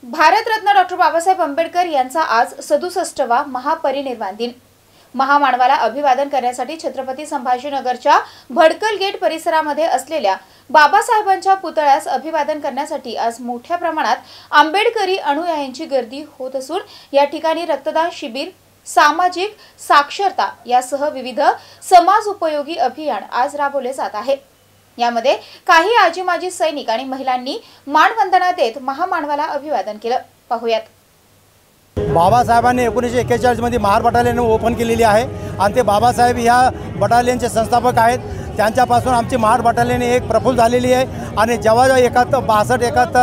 भारतरत्न डॉ. बाबासाहेब आंबेडकर यांचा आज 67वा महापरिनिर्वाण दिन। महामानवाला अभिवादन करण्यासाठी छत्रपती संभाजीनगरच्या भडकल गेट परिसरामध्ये असलेल्या बाबासाहेबांच्या पुतळ्यास अभिवादन करण्यासाठी आज मोठ्या प्रमाणात आंबेडकरी अनुयायांची गर्दी होत असून या ठिकाणी रक्तदान शिबिर, सामाजिक साक्षरता यासह विविध समाज उपयोगी अभियान आज राबवले जात आहे। यामध्ये काही आजी माजी सैनिक आणि महिलांनी मानवंदना देत महामानवाला अभिवादन केलं। पाहूयात। बाबासाहेबांनी 1941 मध्ये महार बटालियन ओपन केलेली आहे आणि ते बाबासाहेब ह्या बटालियनचे संस्थापक आहेत। त्यांच्यापासून आमची महार बटालियन एक प्रफुल्ल झालेली आहे आणि जेव्हा 62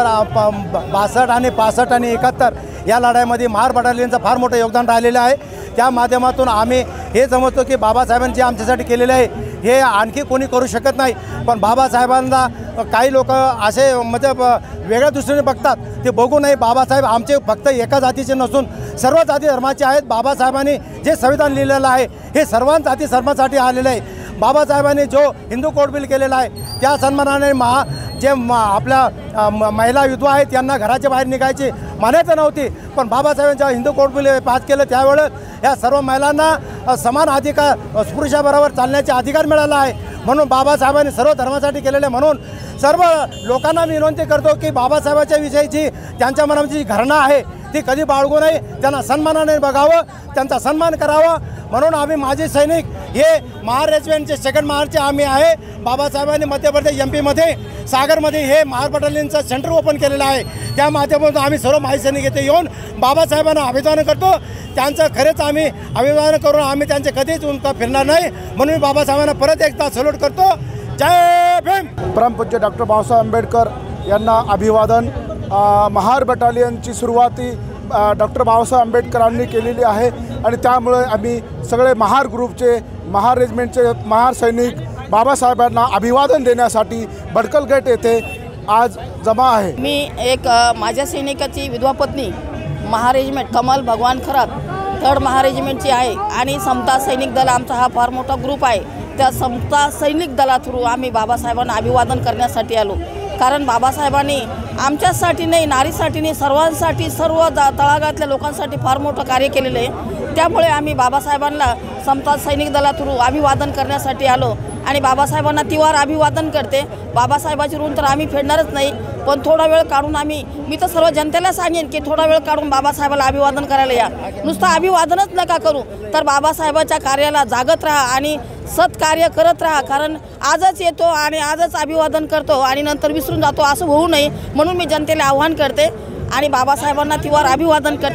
आणि 65 आणि 71 या लढाईमध्ये महार बटालियनचं फार मोठं योगदान राहिलेलं आहे। त्या माध्यमातून आम्ही हे समजतो की बाबासाहेबांनी जे आमच्यासाठी केलेले आहे हे आणखी कोणी करू शकत नाही। पण बाबासाहेबांना काही लोक असे मतलब वेगळ्या दृष्टीने बघतात, ते बघू नये। बाबासाहेब आमचे फक्त एका जातीचे नसून सर्व जाती धर्माचे आहेत। बाबासाहेबांनी जे संविधान लिहिलेलं आहे हे सर्व जाती धर्मासाठी आलेलं आहे। बाबासाहेबांनी जो हिंदू कोड बिल केलेला आहे त्या सन्मानाने आपल्या महिला विधवा आहेत त्यांना घराच्या बाहेर निघायची मान्यता नव्हती, पण बाबासाहेबांच्या हिंदू कोड बिल पास केलं त्यावेळेस या सर्व महिलांना समान अधिकार, पुरुषाबरोबर चालण्याचे अधिकार मिळाला आहे। म्हणून बाबासाहेबांनी सर्व धर्मासाठी केलेले, म्हणून सर्व लोकांना मी विनंती करतो की बाबासाहेबांच्या विषयीची त्यांच्या मनाची जी घृणा आहे ती कधी बाळगू नये, त्यांना सन्मानाने बघावं, त्यांचा सन्मान करावा। म्हणून आम्ही माजी सैनिक हे महार रेजिमेंटचे 2nd महारचे आम्ही आहे। बाबासाहेबांनी मध्य प्रदेश MP मध्ये सागरमध्ये हे महार बटालियनचं सेंटर ओपन केलेलं आहे। त्या माध्यमातून आम्ही सर्व माजी सैनिक इथे येऊन बाबासाहेबांना अभिवादन करतो। त्यांचं खरेच आम्ही अभिवादन करून आम्ही त्यांचे कधीच उंच फिरणार नाही, म्हणून मी बाबासाहेबांना परत एकदा सल्यूट करतो। जय भीम। परमपूज्य डॉ. बाबासाहेब आंबेडकर यांना अभिवादन। महार बटालियनची सुरुवाती डॉ. बाबासाहेब आंबेडकरांनी केलेली आहे आणि त्यामुळे आम्ही सगळे महार ग्रुपचे, महार रेजिमेंटचे महार सैनिक बाबासाहेबांना अभिवादन देण्यासाठी भडकल गेट येथे आज जमा आहे। मी एक माझ्या सैनिकाची विधवा पत्नी, महार रेजिमेंट कमल भगवान खरात 3rd महार रेजिमेंटची आहे आणि समता सैनिक दल आमचा हा फार मोठा ग्रुप आहे। त्या समता सैनिक दला थ्रू आम्ही बाबासाहेबांना अभिवादन करण्यासाठी आलो, कारण बाबासाहेबांनी आमच्यासाठी नाही, नारीसाठी नाही, सर्वांसाठी, सर्व तळागाळातल्या लोकांसाठी फार मोठं कार्य केलेलं आहे। त्यामुळे आम्ही बाबासाहेबांना समता सैनिक दला थ्रू अभिवादन करण्यासाठी आलो आणि बाबासाहेबांना तिवार अभिवादन करते। बाबासाहेबाची ऋण तर आम्ही फेडणारच नाही, पण थोडा वेळ काढून मी तर सर्व जनतेला सांगेन की थोडा वेळ काढून बाबासाहेबाला अभिवादन करायला या। नुसतं अभिवादनच नका करू, तर बाबासाहेबाच्या कार्याला जागत राहा आणि सत्कार्य करत राहा, कारण आजच येतो आणि आजच अभिवादन करतो आणि नंतर विसरून जातो, असं होऊ नये। म्हणून मी जनतेला आव्हान करते आणि बाबासाहेबांना तिवार अभिवादन करते।